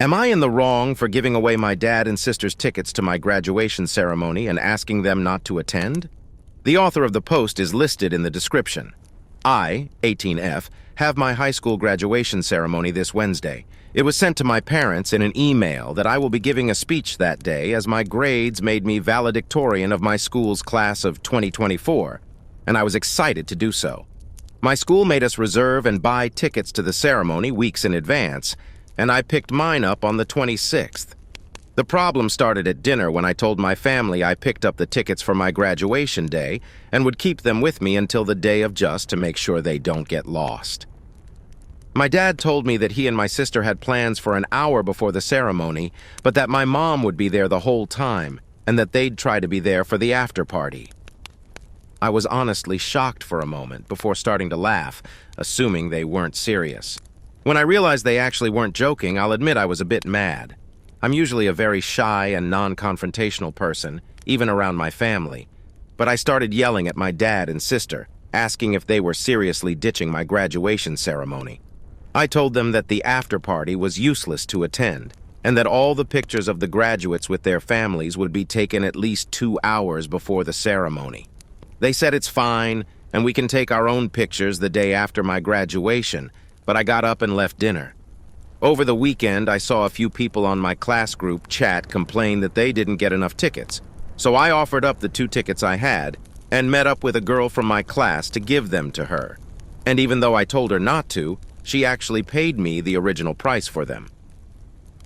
Am I in the wrong for giving away my dad and sister's tickets to my graduation ceremony and asking them not to attend? The author of the post is listed in the description. I, 18F, have my high school graduation ceremony this Wednesday. It was sent to my parents in an email that I will be giving a speech that day as my grades made me valedictorian of my school's class of 2024, and I was excited to do so. My school made us reserve and buy tickets to the ceremony weeks in advance, and I picked mine up on the 26th. The problem started at dinner when I told my family I picked up the tickets for my graduation day and would keep them with me until the day of just to make sure they don't get lost. My dad told me that he and my sister had plans for an hour before the ceremony, but that my mom would be there the whole time and that they'd try to be there for the after party. I was honestly shocked for a moment before starting to laugh, assuming they weren't serious. When I realized they actually weren't joking, I'll admit I was a bit mad. I'm usually a very shy and non-confrontational person, even around my family. But I started yelling at my dad and sister, asking if they were seriously ditching my graduation ceremony. I told them that the after-party was useless to attend, and that all the pictures of the graduates with their families would be taken at least 2 hours before the ceremony. They said it's fine, and we can take our own pictures the day after my graduation, but I got up and left dinner. Over the weekend, I saw a few people on my class group chat complain that they didn't get enough tickets, so I offered up the 2 tickets I had and met up with a girl from my class to give them to her. And even though I told her not to, she actually paid me the original price for them.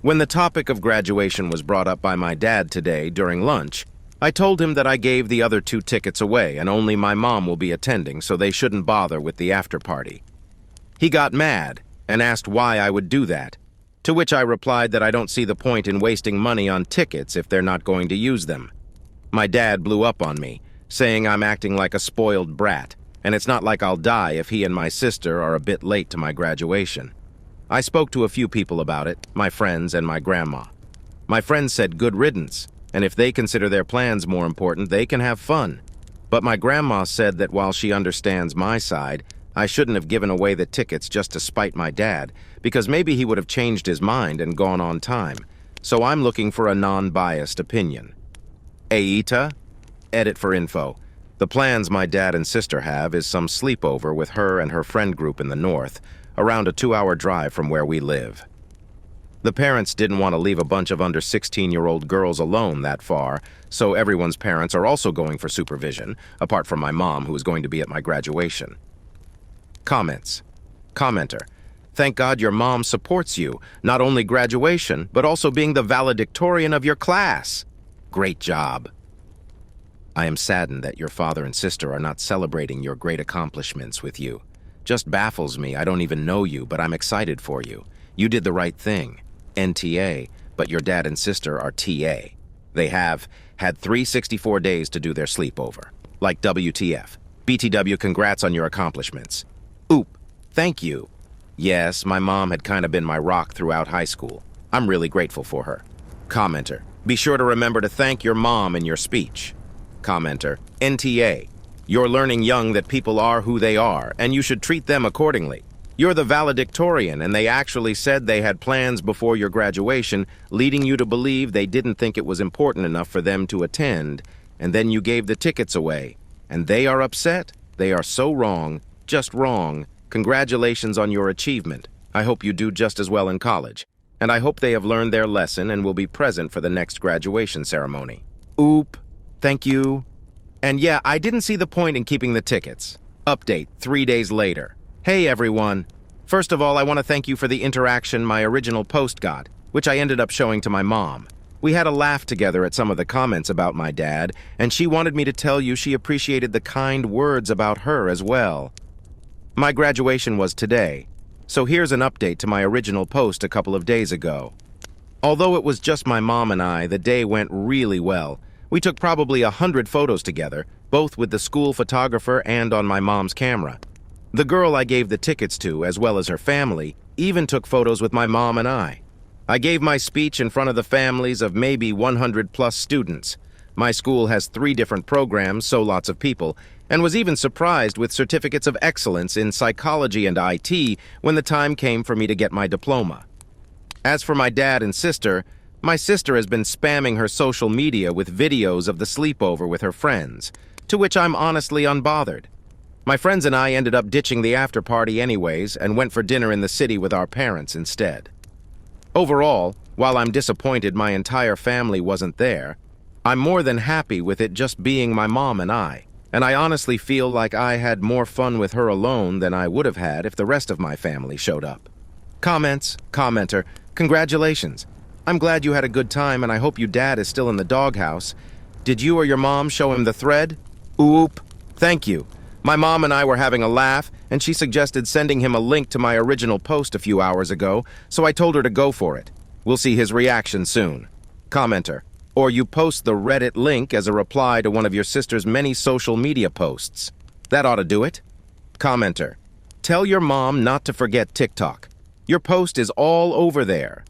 When the topic of graduation was brought up by my dad today during lunch, I told him that I gave the other 2 tickets away and only my mom will be attending, so they shouldn't bother with the after party. He got mad and asked why I would do that, to which I replied that I don't see the point in wasting money on tickets if they're not going to use them. My dad blew up on me, saying I'm acting like a spoiled brat, and it's not like I'll die if he and my sister are a bit late to my graduation. I spoke to a few people about it, my friends and my grandma. My friends said good riddance, and if they consider their plans more important, they can have fun. But my grandma said that while she understands my side, I shouldn't have given away the tickets just to spite my dad, because maybe he would have changed his mind and gone on time. So I'm looking for a non-biased opinion. Aita? Edit for info. The plans my dad and sister have is some sleepover with her and her friend group in the north, around a 2-hour drive from where we live. The parents didn't want to leave a bunch of under 16-year-old girls alone that far, so everyone's parents are also going for supervision, apart from my mom, who is going to be at my graduation. Comments. Commenter. Thank God your mom supports you, not only graduation, but also being the valedictorian of your class. Great job. I am saddened that your father and sister are not celebrating your great accomplishments with you. Just baffles me. I don't even know you, but I'm excited for you. You did the right thing. NTA, but your dad and sister are TA. They have had 364 days to do their sleepover. Like WTF. BTW, congrats on your accomplishments. Oop, thank you. Yes, my mom had kind of been my rock throughout high school. I'm really grateful for her. Commenter. Be sure to remember to thank your mom in your speech. Commenter. NTA. You're learning young that people are who they are, and you should treat them accordingly. You're the valedictorian, and they actually said they had plans before your graduation, leading you to believe they didn't think it was important enough for them to attend, and then you gave the tickets away. And they are upset? They are so wrong. Just wrong. Congratulations on your achievement. I hope you do just as well in college. And I hope they have learned their lesson and will be present for the next graduation ceremony. Oop. Thank you. And yeah, I didn't see the point in keeping the tickets. Update 3 days later. Hey everyone. First of all, I want to thank you for the interaction my original post got, which I ended up showing to my mom. We had a laugh together at some of the comments about my dad, and she wanted me to tell you she appreciated the kind words about her as well. My graduation was today, so here's an update to my original post a couple of days ago. Although it was just my mom and I, the day went really well. We took probably 100 photos together, both with the school photographer and on my mom's camera. The girl I gave the tickets to, as well as her family, even took photos with my mom and I. I gave my speech in front of the families of maybe 100+ students. My school has 3 different programs, so lots of people, and was even surprised with certificates of excellence in psychology and IT when the time came for me to get my diploma. As for my dad and sister, my sister has been spamming her social media with videos of the sleepover with her friends, to which I'm honestly unbothered. My friends and I ended up ditching the after party anyways and went for dinner in the city with our parents instead. Overall, while I'm disappointed my entire family wasn't there, I'm more than happy with it just being my mom and I honestly feel like I had more fun with her alone than I would have had if the rest of my family showed up. Comments, commenter, congratulations. I'm glad you had a good time and I hope your dad is still in the doghouse. Did you or your mom show him the thread? Oop. Thank you. My mom and I were having a laugh, and she suggested sending him a link to my original post a few hours ago, so I told her to go for it. We'll see his reaction soon. Commenter. Or you post the Reddit link as a reply to one of your sister's many social media posts. That ought to do it. Commenter. Tell your mom not to forget TikTok. Your post is all over there.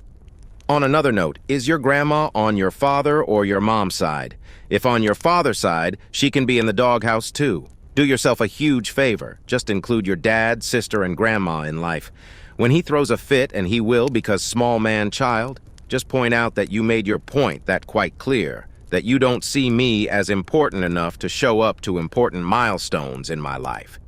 On another note, is your grandma on your father or your mom's side? If on your father's side, she can be in the doghouse too. Do yourself a huge favor. Just include your dad, sister, and grandma in life. When he throws a fit, and he will because small man child, just point out that you made your point that quite clear, that you don't see me as important enough to show up to important milestones in my life.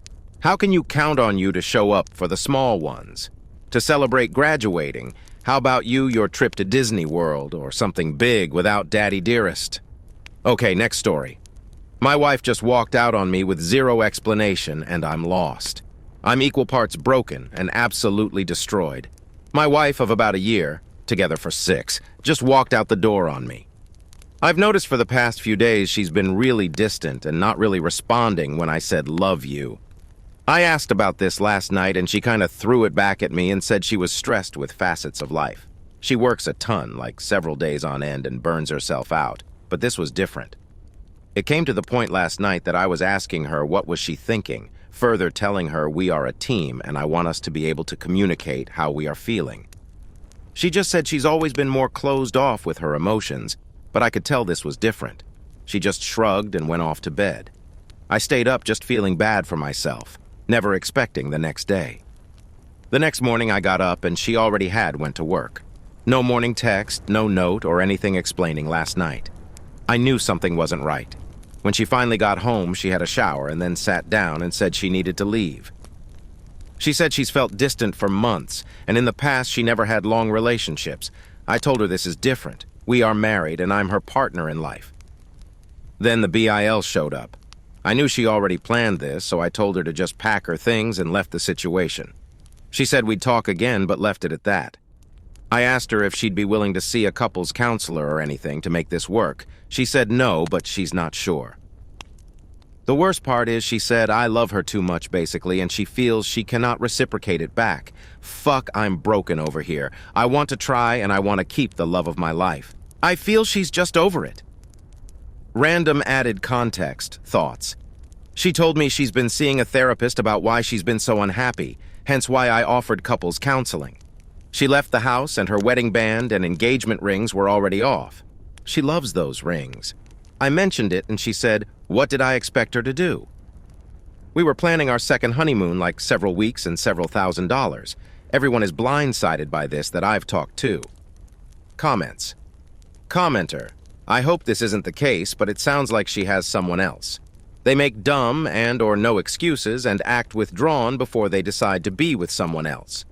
How can you count on you to show up for the small ones? To celebrate graduating, how about your trip to Disney World or something big without Daddy Dearest? Okay, next story. My wife just walked out on me with zero explanation, and I'm lost. I'm equal parts broken and absolutely destroyed. My wife of about a year, together for 6, just walked out the door on me. I've noticed for the past few days she's been really distant and not really responding when I said love you. I asked about this last night and she kind of threw it back at me and said she was stressed with facets of life. She works a ton, like several days on end, and burns herself out, but this was different. It came to the point last night that I was asking her what was she thinking, further telling her we are a team and I want us to be able to communicate how we are feeling. She just said she's always been more closed off with her emotions, but I could tell this was different. She just shrugged and went off to bed. I stayed up just feeling bad for myself, never expecting the next day. The next morning I got up and she already went to work. No morning text, no note or anything explaining last night. I knew something wasn't right. When she finally got home, she had a shower and then sat down and said she needed to leave. She said she's felt distant for months, and in the past she never had long relationships. I told her this is different. We are married, and I'm her partner in life. Then the BIL showed up. I knew she already planned this, so I told her to just pack her things and left the situation. She said we'd talk again, but left it at that. I asked her if she'd be willing to see a couples counselor or anything to make this work. She said no, but she's not sure. The worst part is she said I love her too much, basically, and she feels she cannot reciprocate it back. Fuck, I'm broken over here. I want to try, and I want to keep the love of my life. I feel she's just over it. Random added context, thoughts. She told me she's been seeing a therapist about why she's been so unhappy, hence why I offered couples counseling. She left the house and her wedding band and engagement rings were already off. She loves those rings. I mentioned it and she said, what did I expect her to do? We were planning our second honeymoon like several weeks and several $1,000s. Everyone is blindsided by this that I've talked to. Comments. Commenter. I hope this isn't the case, but it sounds like she has someone else. They make dumb and or no excuses and act withdrawn before they decide to be with someone else.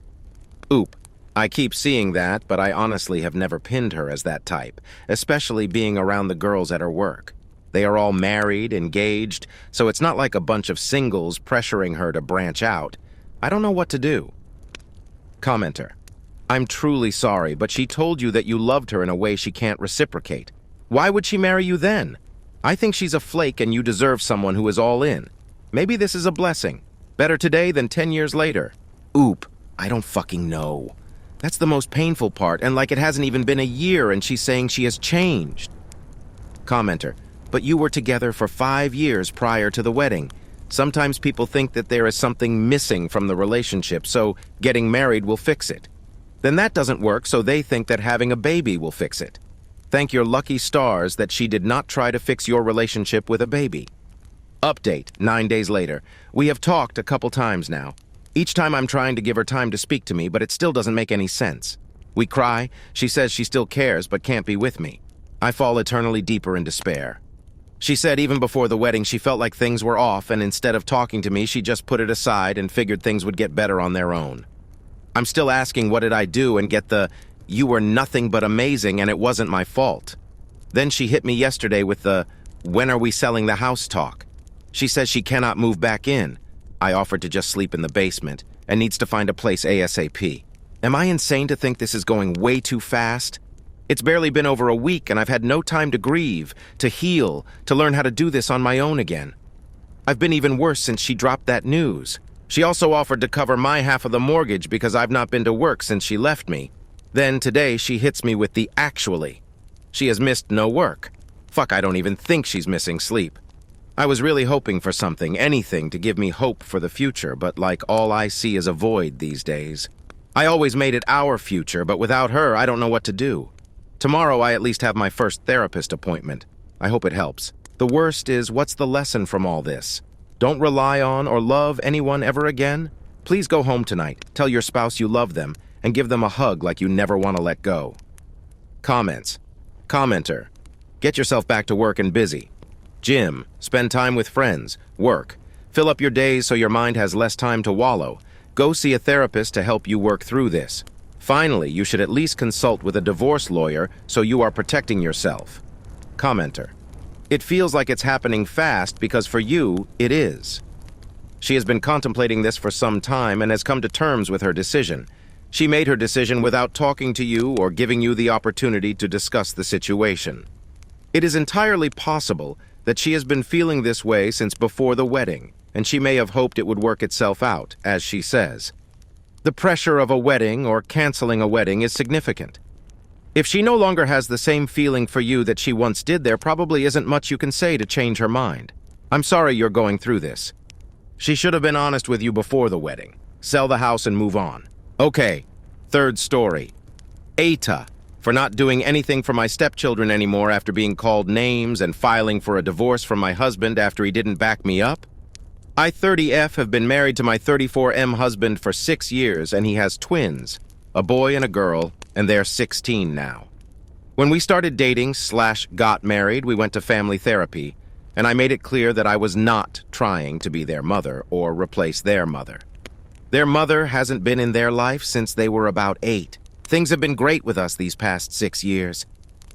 Oop. I keep seeing that, but I honestly have never pinned her as that type, especially being around the girls at her work. They are all married, engaged, so it's not like a bunch of singles pressuring her to branch out. I don't know what to do. Commenter. I'm truly sorry, but she told you that you loved her in a way she can't reciprocate. Why would she marry you then? I think she's a flake and you deserve someone who is all in. Maybe this is a blessing. Better today than 10 years later. Oop, I don't fucking know. That's the most painful part, and like it hasn't even been a year and she's saying she has changed. Commenter. But you were together for 5 years prior to the wedding. Sometimes people think that there is something missing from the relationship, so getting married will fix it. Then that doesn't work, so they think that having a baby will fix it. Thank your lucky stars that she did not try to fix your relationship with a baby. Update, 9 days later. We have talked a couple times now. Each time I'm trying to give her time to speak to me, but it still doesn't make any sense. We cry. She says she still cares but can't be with me. I fall eternally deeper in despair. She said even before the wedding she felt like things were off, and instead of talking to me, she just put it aside and figured things would get better on their own. I'm still asking what did I do and get the, "You were nothing but amazing and it wasn't my fault." Then she hit me yesterday with the, "When are we selling the house?" talk. She says she cannot move back in. I offered to just sleep in the basement and needs to find a place ASAP. Am I insane to think this is going way too fast? It's barely been over a week and I've had no time to grieve, to heal, to learn how to do this on my own again. I've been even worse since she dropped that news. She also offered to cover my half of the mortgage because I've not been to work since she left me. Then today she hits me with the "actually." She has missed no work. Fuck, I don't even think she's missing sleep. I was really hoping for something, anything to give me hope for the future, but like all I see is a void these days. I always made it our future, but without her, I don't know what to do. Tomorrow I at least have my first therapist appointment. I hope it helps. The worst is, what's the lesson from all this? Don't rely on or love anyone ever again? Please go home tonight, tell your spouse you love them, and give them a hug like you never want to let go. Comments. Commenter. Get yourself back to work and busy. Gym. Spend time with friends. Work. Fill up your days so your mind has less time to wallow. Go see a therapist to help you work through this. Finally, you should at least consult with a divorce lawyer so you are protecting yourself. Commenter. It feels like it's happening fast because for you, it is. She has been contemplating this for some time and has come to terms with her decision. She made her decision without talking to you or giving you the opportunity to discuss the situation. It is entirely possible that she has been feeling this way since before the wedding, and she may have hoped it would work itself out, as she says. The pressure of a wedding or canceling a wedding is significant. If she no longer has the same feeling for you that she once did, there probably isn't much you can say to change her mind. I'm sorry you're going through this. She should have been honest with you before the wedding. Sell the house and move on. Okay, third story. Aita, for not doing anything for my stepchildren anymore after being called names and filing for a divorce from my husband after he didn't back me up. I 30F have been married to my 34M husband for 6 years, and he has twins, a boy and a girl, and they're 16 now. When we started dating/got married, we went to family therapy, and I made it clear that I was not trying to be their mother or replace their mother. Their mother hasn't been in their life since they were about 8. Things have been great with us these past 6 years.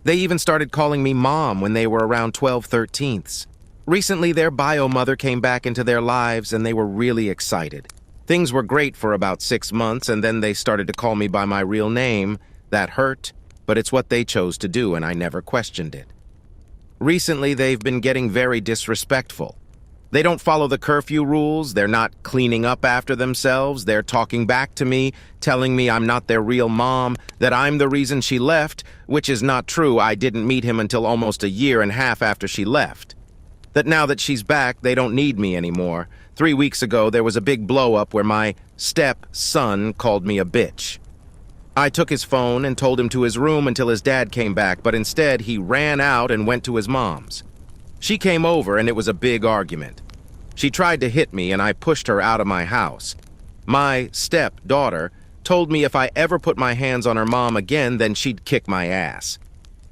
They even started calling me mom when they were around 12/13ths. Recently, their bio mother came back into their lives and they were really excited. Things were great for about 6 months and then they started to call me by my real name. That hurt, but it's what they chose to do and I never questioned it. Recently, they've been getting very disrespectful. They don't follow the curfew rules, they're not cleaning up after themselves, they're talking back to me, telling me I'm not their real mom, that I'm the reason she left, which is not true. I didn't meet him until almost a year and a half after she left. That now that she's back, they don't need me anymore. 3 weeks ago, there was a big blow-up where my step-son called me a bitch. I took his phone and told him to his room until his dad came back, but instead he ran out and went to his mom's. She came over and it was a big argument. She tried to hit me and I pushed her out of my house. My stepdaughter told me if I ever put my hands on her mom again, then she'd kick my ass.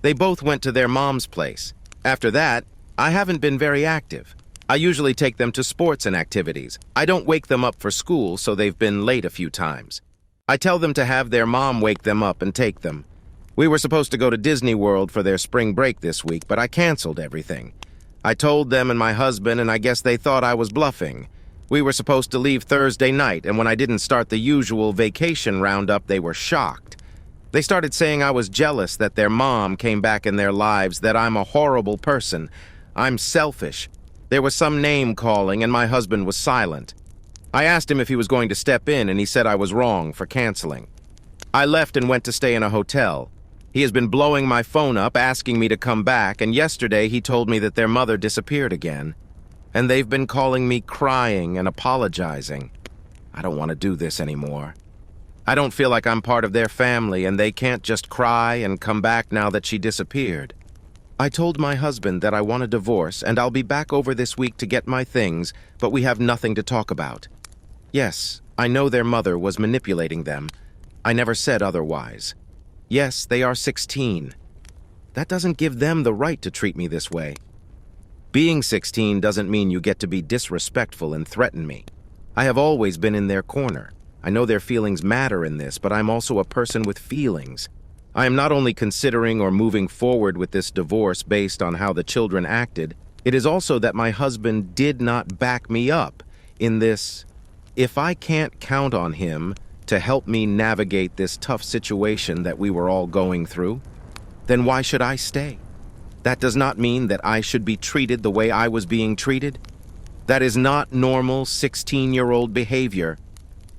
They both went to their mom's place. After that, I haven't been very active. I usually take them to sports and activities. I don't wake them up for school, so they've been late a few times. I tell them to have their mom wake them up and take them. We were supposed to go to Disney World for their spring break this week, but I canceled everything. I told them and my husband, and I guess they thought I was bluffing. We were supposed to leave Thursday night, and when I didn't start the usual vacation roundup, they were shocked. They started saying I was jealous that their mom came back in their lives, that I'm a horrible person. I'm selfish. There was some name-calling, and my husband was silent. I asked him if he was going to step in, and he said I was wrong for canceling. I left and went to stay in a hotel. He has been blowing my phone up, asking me to come back, and yesterday he told me that their mother disappeared again. And they've been calling me crying and apologizing. I don't want to do this anymore. I don't feel like I'm part of their family, and they can't just cry and come back now that she disappeared. I told my husband that I want a divorce, and I'll be back over this week to get my things, but we have nothing to talk about. Yes, I know their mother was manipulating them. I never said otherwise. Yes, they are 16. That doesn't give them the right to treat me this way. Being 16 doesn't mean you get to be disrespectful and threaten me. I have always been in their corner. I know their feelings matter in this, but I'm also a person with feelings. I am not only considering or moving forward with this divorce based on how the children acted, it is also that my husband did not back me up in this. If I can't count on him to help me navigate this tough situation that we were all going through, then why should I stay? That does not mean that I should be treated the way I was being treated. That is not normal 16-year-old behavior.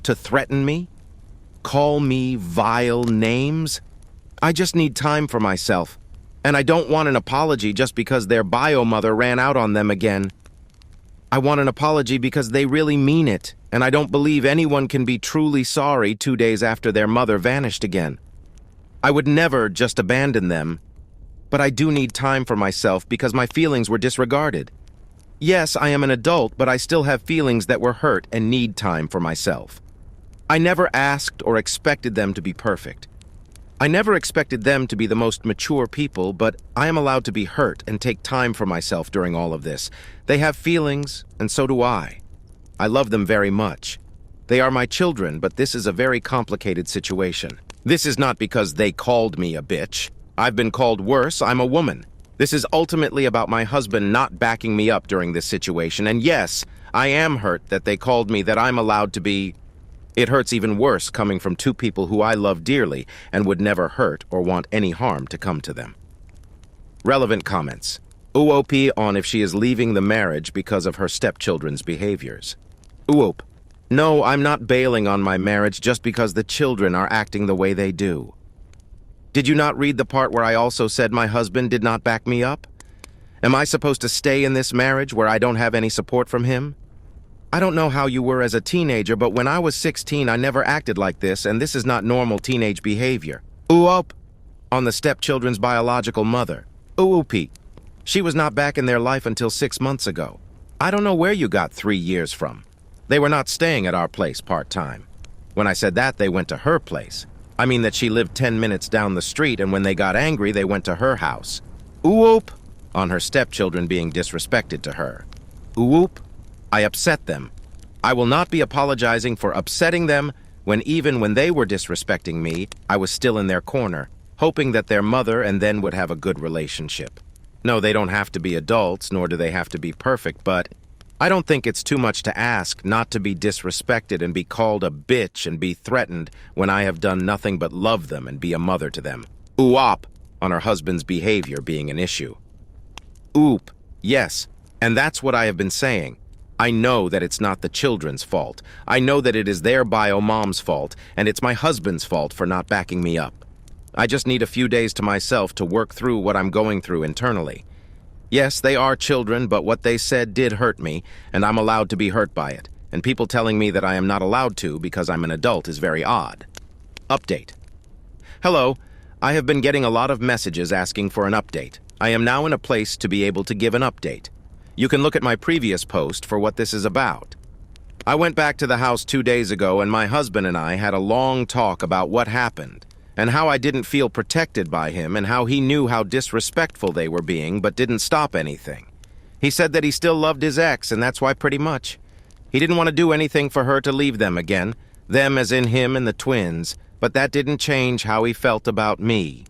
To threaten me? Call me vile names? I just need time for myself. And I don't want an apology just because their bio mother ran out on them again. I want an apology because they really mean it, and I don't believe anyone can be truly sorry 2 days after their mother vanished again. I would never just abandon them, but I do need time for myself because my feelings were disregarded. Yes, I am an adult, but I still have feelings that were hurt and need time for myself. I never asked or expected them to be perfect. I never expected them to be the most mature people, but I am allowed to be hurt and take time for myself during all of this. They have feelings, and so do I. I love them very much. They are my children, but this is a very complicated situation. This is not because they called me a bitch. I've been called worse. I'm a woman. This is ultimately about my husband not backing me up during this situation, and yes, I am hurt that they called me that I'm allowed to be. It hurts even worse coming from two people who I love dearly and would never hurt or want any harm to come to them. Relevant comments. Uop on if she is leaving the marriage because of her stepchildren's behaviors. Uop. No, I'm not bailing on my marriage just because the children are acting the way they do. Did you not read the part where I also said my husband did not back me up? Am I supposed to stay in this marriage where I don't have any support from him? I don't know how you were as a teenager, but when I was 16, I never acted like this, and this is not normal teenage behavior. Uop on the stepchildren's biological mother. Uupi. She was not back in their life until 6 months ago. I don't know where you got 3 years from. They were not staying at our place part-time. When I said that, they went to her place. I mean that she lived 10 minutes down the street, and when they got angry, they went to her house. Uop on her stepchildren being disrespected to her. Uop. I upset them. I will not be apologizing for upsetting them when even when they were disrespecting me, I was still in their corner, hoping that their mother and then would have a good relationship. No, they don't have to be adults, nor do they have to be perfect, but I don't think it's too much to ask not to be disrespected and be called a bitch and be threatened when I have done nothing but love them and be a mother to them. Uop on her husband's behavior being an issue. Oop, yes, and that's what I have been saying. I know that it's not the children's fault. I know that it is their bio mom's fault, and it's my husband's fault for not backing me up. I just need a few days to myself to work through what I'm going through internally. Yes, they are children, but what they said did hurt me, and I'm allowed to be hurt by it. And people telling me that I am not allowed to because I'm an adult is very odd. Update. Hello. I have been getting a lot of messages asking for an update. I am now in a place to be able to give an update. You can look at my previous post for what this is about. I went back to the house 2 days ago, and my husband and I had a long talk about what happened, and how I didn't feel protected by him, and how he knew how disrespectful they were being, but didn't stop anything. He said that he still loved his ex, and that's why pretty much. He didn't want to do anything for her to leave them again, them as in him and the twins, but that didn't change how he felt about me.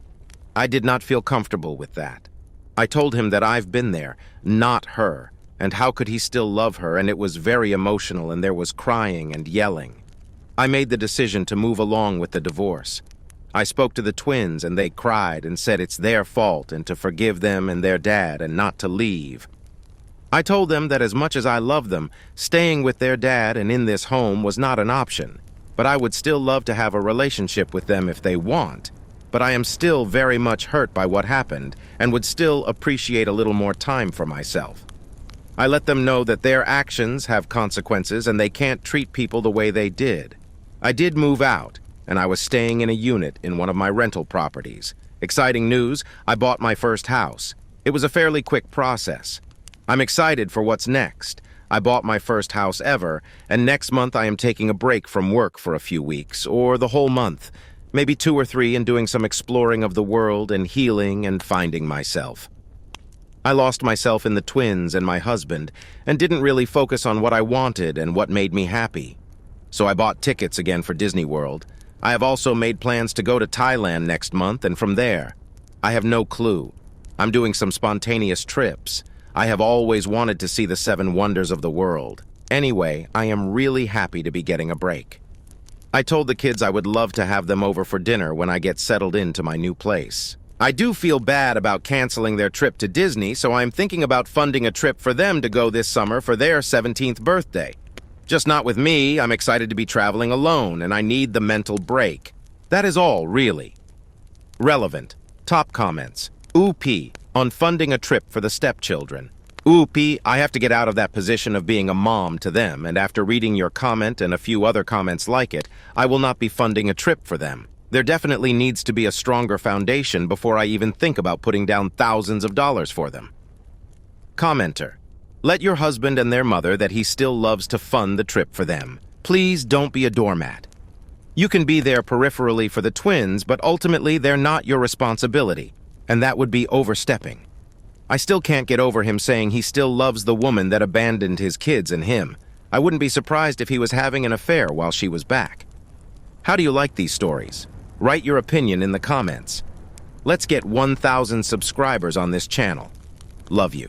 I did not feel comfortable with that. I told him that I've been there, not her, and how could he still love her, and it was very emotional, and there was crying and yelling. I made the decision to move along with the divorce. I spoke to the twins, and they cried and said it's their fault and to forgive them and their dad and not to leave. I told them that as much as I love them, staying with their dad and in this home was not an option, but I would still love to have a relationship with them if they want. But I am still very much hurt by what happened and would still appreciate a little more time for myself. I let them know that their actions have consequences and they can't treat people the way they did. I did move out, and I was staying in a unit in one of my rental properties. Exciting news, I bought my first house. It was a fairly quick process. I'm excited for what's next. I bought my first house ever, and next month I am taking a break from work for a few weeks, or the whole month. Maybe 2 or 3 and doing some exploring of the world and healing and finding myself. I lost myself in the twins and my husband and didn't really focus on what I wanted and what made me happy. So I bought tickets again for Disney World. I have also made plans to go to Thailand next month, and from there, I have no clue. I'm doing some spontaneous trips. I have always wanted to see the 7 wonders of the world. Anyway, I am really happy to be getting a break. I told the kids I would love to have them over for dinner when I get settled into my new place. I do feel bad about canceling their trip to Disney, so I'm thinking about funding a trip for them to go this summer for their 17th birthday. Just not with me. I'm excited to be traveling alone, and I need the mental break. That is all, really. Relevant. Top comments. OOP, on funding a trip for the Stepchildren. OOP, I have to get out of that position of being a mom to them, and after reading your comment and a few other comments like it, I will not be funding a trip for them. There definitely needs to be a stronger foundation before I even think about putting down thousands of dollars for them. Commenter. Let your husband and their mother that he still loves to fund the trip for them. Please don't be a doormat. You can be there peripherally for the twins, but ultimately they're not your responsibility, and that would be overstepping. I still can't get over him saying he still loves the woman that abandoned his kids and him. I wouldn't be surprised if he was having an affair while she was back. How do you like these stories? Write your opinion in the comments. Let's get 1,000 subscribers on this channel. Love you.